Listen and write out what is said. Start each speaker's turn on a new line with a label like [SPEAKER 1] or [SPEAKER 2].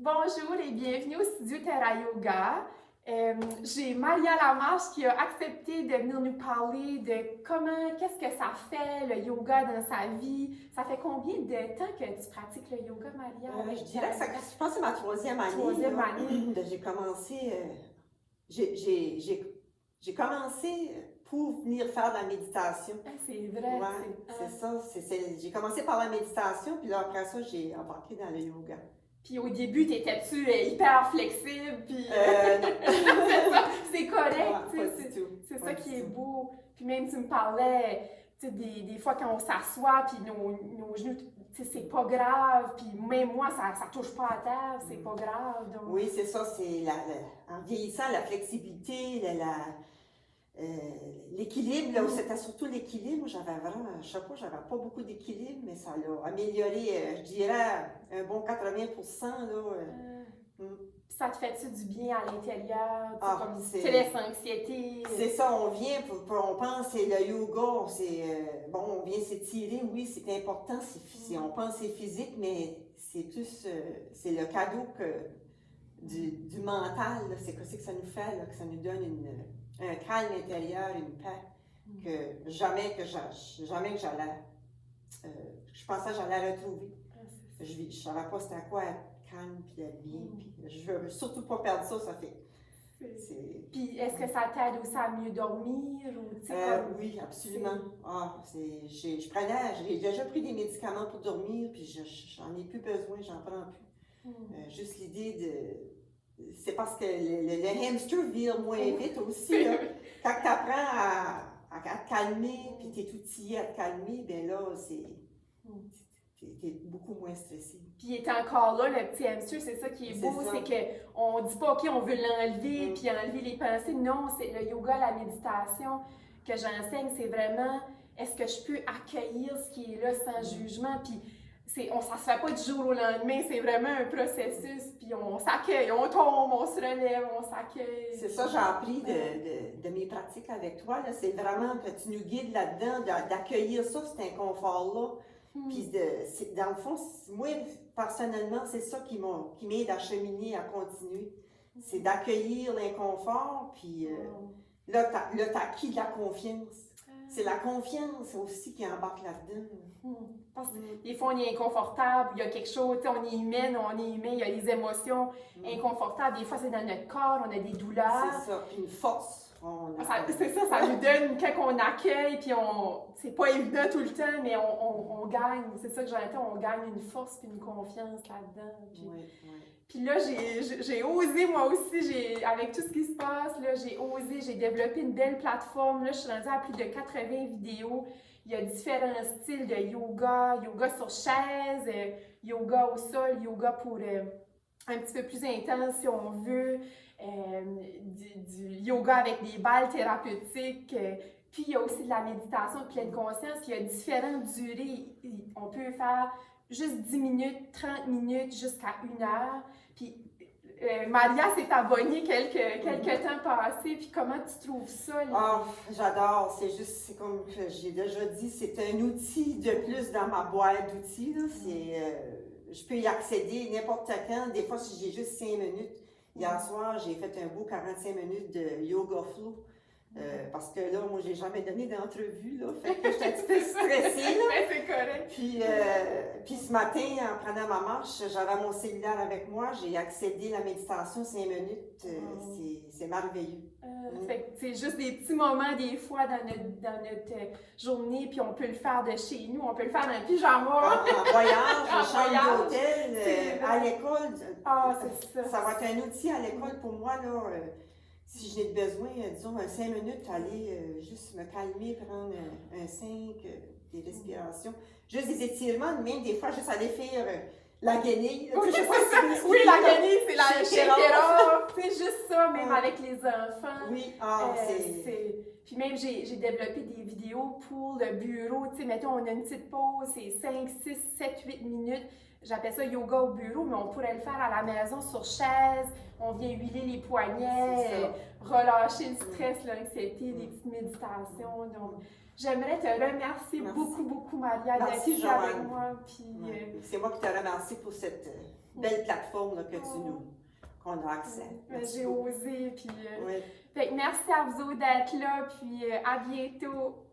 [SPEAKER 1] Bonjour et bienvenue au studio Terra Yoga. J'ai Maria Lamarche qui a accepté de venir nous parler de qu'est-ce que ça fait le yoga dans sa vie. Ça fait combien de temps que tu pratiques le yoga, Maria?
[SPEAKER 2] Je dirais que je pense que c'est ma troisième année.
[SPEAKER 1] Troisième année.
[SPEAKER 2] J'ai commencé, j'ai commencé pour venir faire de la méditation.
[SPEAKER 1] Ah, c'est vrai.
[SPEAKER 2] Ouais, c'est ça. J'ai commencé par la méditation, puis là, après ça, j'ai embarqué dans le yoga.
[SPEAKER 1] Puis au début, t'étais-tu hyper flexible? Puis c'est correct.
[SPEAKER 2] Ouais,
[SPEAKER 1] c'est ça qui est beau. Puis même, tu me parlais, des fois quand on s'assoit, puis nos genoux, c'est pas grave. Puis même moi, ça touche pas à terre, c'est pas grave. Donc...
[SPEAKER 2] Oui, c'est ça. En vieillissant, la flexibilité, l'équilibre, c'était surtout l'équilibre. J'avais vraiment, je sais pas, j'avais pas beaucoup d'équilibre, mais ça l'a amélioré, je dirais, un bon 80%.
[SPEAKER 1] Ça te fait-tu du bien à l'intérieur? Comme tu laisses l'anxiété?
[SPEAKER 2] C'est ça, on vient, on pense, c'est le yoga, on vient s'étirer, oui, c'est important, on pense c'est physique, mais c'est plus, c'est le cadeau du mental, c'est ce que ça nous fait, là, que ça nous donne un calme intérieur, une paix, que jamais que j'allais, je pensais que j'allais retrouver. Je ne savais pas c'était à quoi être calme puis être bien, puis je veux surtout pas perdre ça, ça fait.
[SPEAKER 1] Puis est-ce que ça t'aide aussi à mieux dormir?
[SPEAKER 2] Oui, absolument. J'ai déjà pris des médicaments pour dormir, puis j'en ai plus besoin, j'en prends plus. Juste l'idée c'est parce que le hamster vire moins vite aussi. Là. Quand tu apprends à te calmer, puis tu es outillé à te calmer, bien là, t'es beaucoup moins stressé.
[SPEAKER 1] Puis il est encore là, le petit hamster, c'est ça qui est beau, c'est qu'on dit pas, OK, on veut l'enlever, puis enlever les pensées. Non, c'est le yoga, la méditation que j'enseigne, c'est vraiment, est-ce que je peux accueillir ce qui est là sans jugement, puis ça se fait pas du jour au lendemain, c'est vraiment un processus, puis on s'accueille, on tombe, on se relève, on s'accueille.
[SPEAKER 2] C'est ça, j'ai appris de mes pratiques avec toi, là. C'est vraiment que tu nous guides là-dedans, d'accueillir ça, cet inconfort-là. Puis, dans le fond, moi, personnellement, c'est ça qui m'aide à cheminer, à continuer. C'est d'accueillir l'inconfort, puis là, t'as acquis de la confiance. C'est la confiance aussi qui embarque là-dedans.
[SPEAKER 1] Parce que des fois, on est inconfortable, il y a quelque chose, on est humain, il y a des émotions inconfortables. Des fois, c'est dans notre corps, on a des douleurs.
[SPEAKER 2] C'est ça, puis une force.
[SPEAKER 1] C'est ça, ça nous donne, quand on accueille, puis c'est pas évident tout le temps, mais on gagne. C'est ça que j'entends, on gagne une force puis une confiance là-dedans. Puis là, j'ai osé, moi aussi, avec tout ce qui se passe, là, j'ai développé une belle plateforme. Là, je suis rendue à plus de 80 vidéos. Il y a différents styles de yoga, yoga sur chaise, yoga au sol, yoga pour un petit peu plus intense si on veut, du yoga avec des balles thérapeutiques. Puis il y a aussi de la méditation de pleine conscience. Il y a différentes durées. On peut faire juste 10 minutes, 30 minutes, jusqu'à 1 heure. Puis Maria s'est abonnée quelques temps passés. Puis comment tu trouves ça?
[SPEAKER 2] J'adore. C'est comme que j'ai déjà dit, c'est un outil de plus dans ma boîte d'outils. Je peux y accéder n'importe quand. Des fois, si j'ai juste 5 minutes. Hier soir, j'ai fait un beau 45 minutes de yoga flow. Parce que là, moi, j'ai jamais donné d'entrevue, là. Fait que j'étais un petit peu stressée, là.
[SPEAKER 1] C'est correct.
[SPEAKER 2] Puis ce matin, en prenant ma marche, j'avais mon cellulaire avec moi. J'ai accédé à la méditation 5 minutes. C'est merveilleux.
[SPEAKER 1] C'est juste des petits moments, des fois, dans notre journée, puis on peut le faire de chez nous, on peut le faire dans le pyjama.
[SPEAKER 2] En voyage, en chambre d'hôtel, à l'école.
[SPEAKER 1] C'est ça.
[SPEAKER 2] Ça va être un outil à l'école pour moi, là. Si j'ai besoin, disons, 5 minutes, aller juste me calmer, prendre un 5, des respirations, juste des étirements, même des fois, juste aller faire la guenille.
[SPEAKER 1] Oui, la guenille, c'est la shake-it-off. C'est juste ça, même avec les enfants.
[SPEAKER 2] Oui,
[SPEAKER 1] Puis même, j'ai développé des vidéos pour le bureau. Tu sais, mettons, on a une petite pause, c'est 5, 6, 7, 8 minutes. j'appelle ça yoga au bureau, mais on pourrait le faire à la maison sur chaise. On vient huiler les poignets, relâcher le stress, l'anxiété, des petites méditations. Donc, j'aimerais te remercier beaucoup, beaucoup, Maria, d'être ici avec moi.
[SPEAKER 2] C'est moi qui te remercie pour cette belle plateforme là, qu'on a accès.
[SPEAKER 1] J'ai osé. Puis, fait que merci à vous autres d'être là. Puis à bientôt.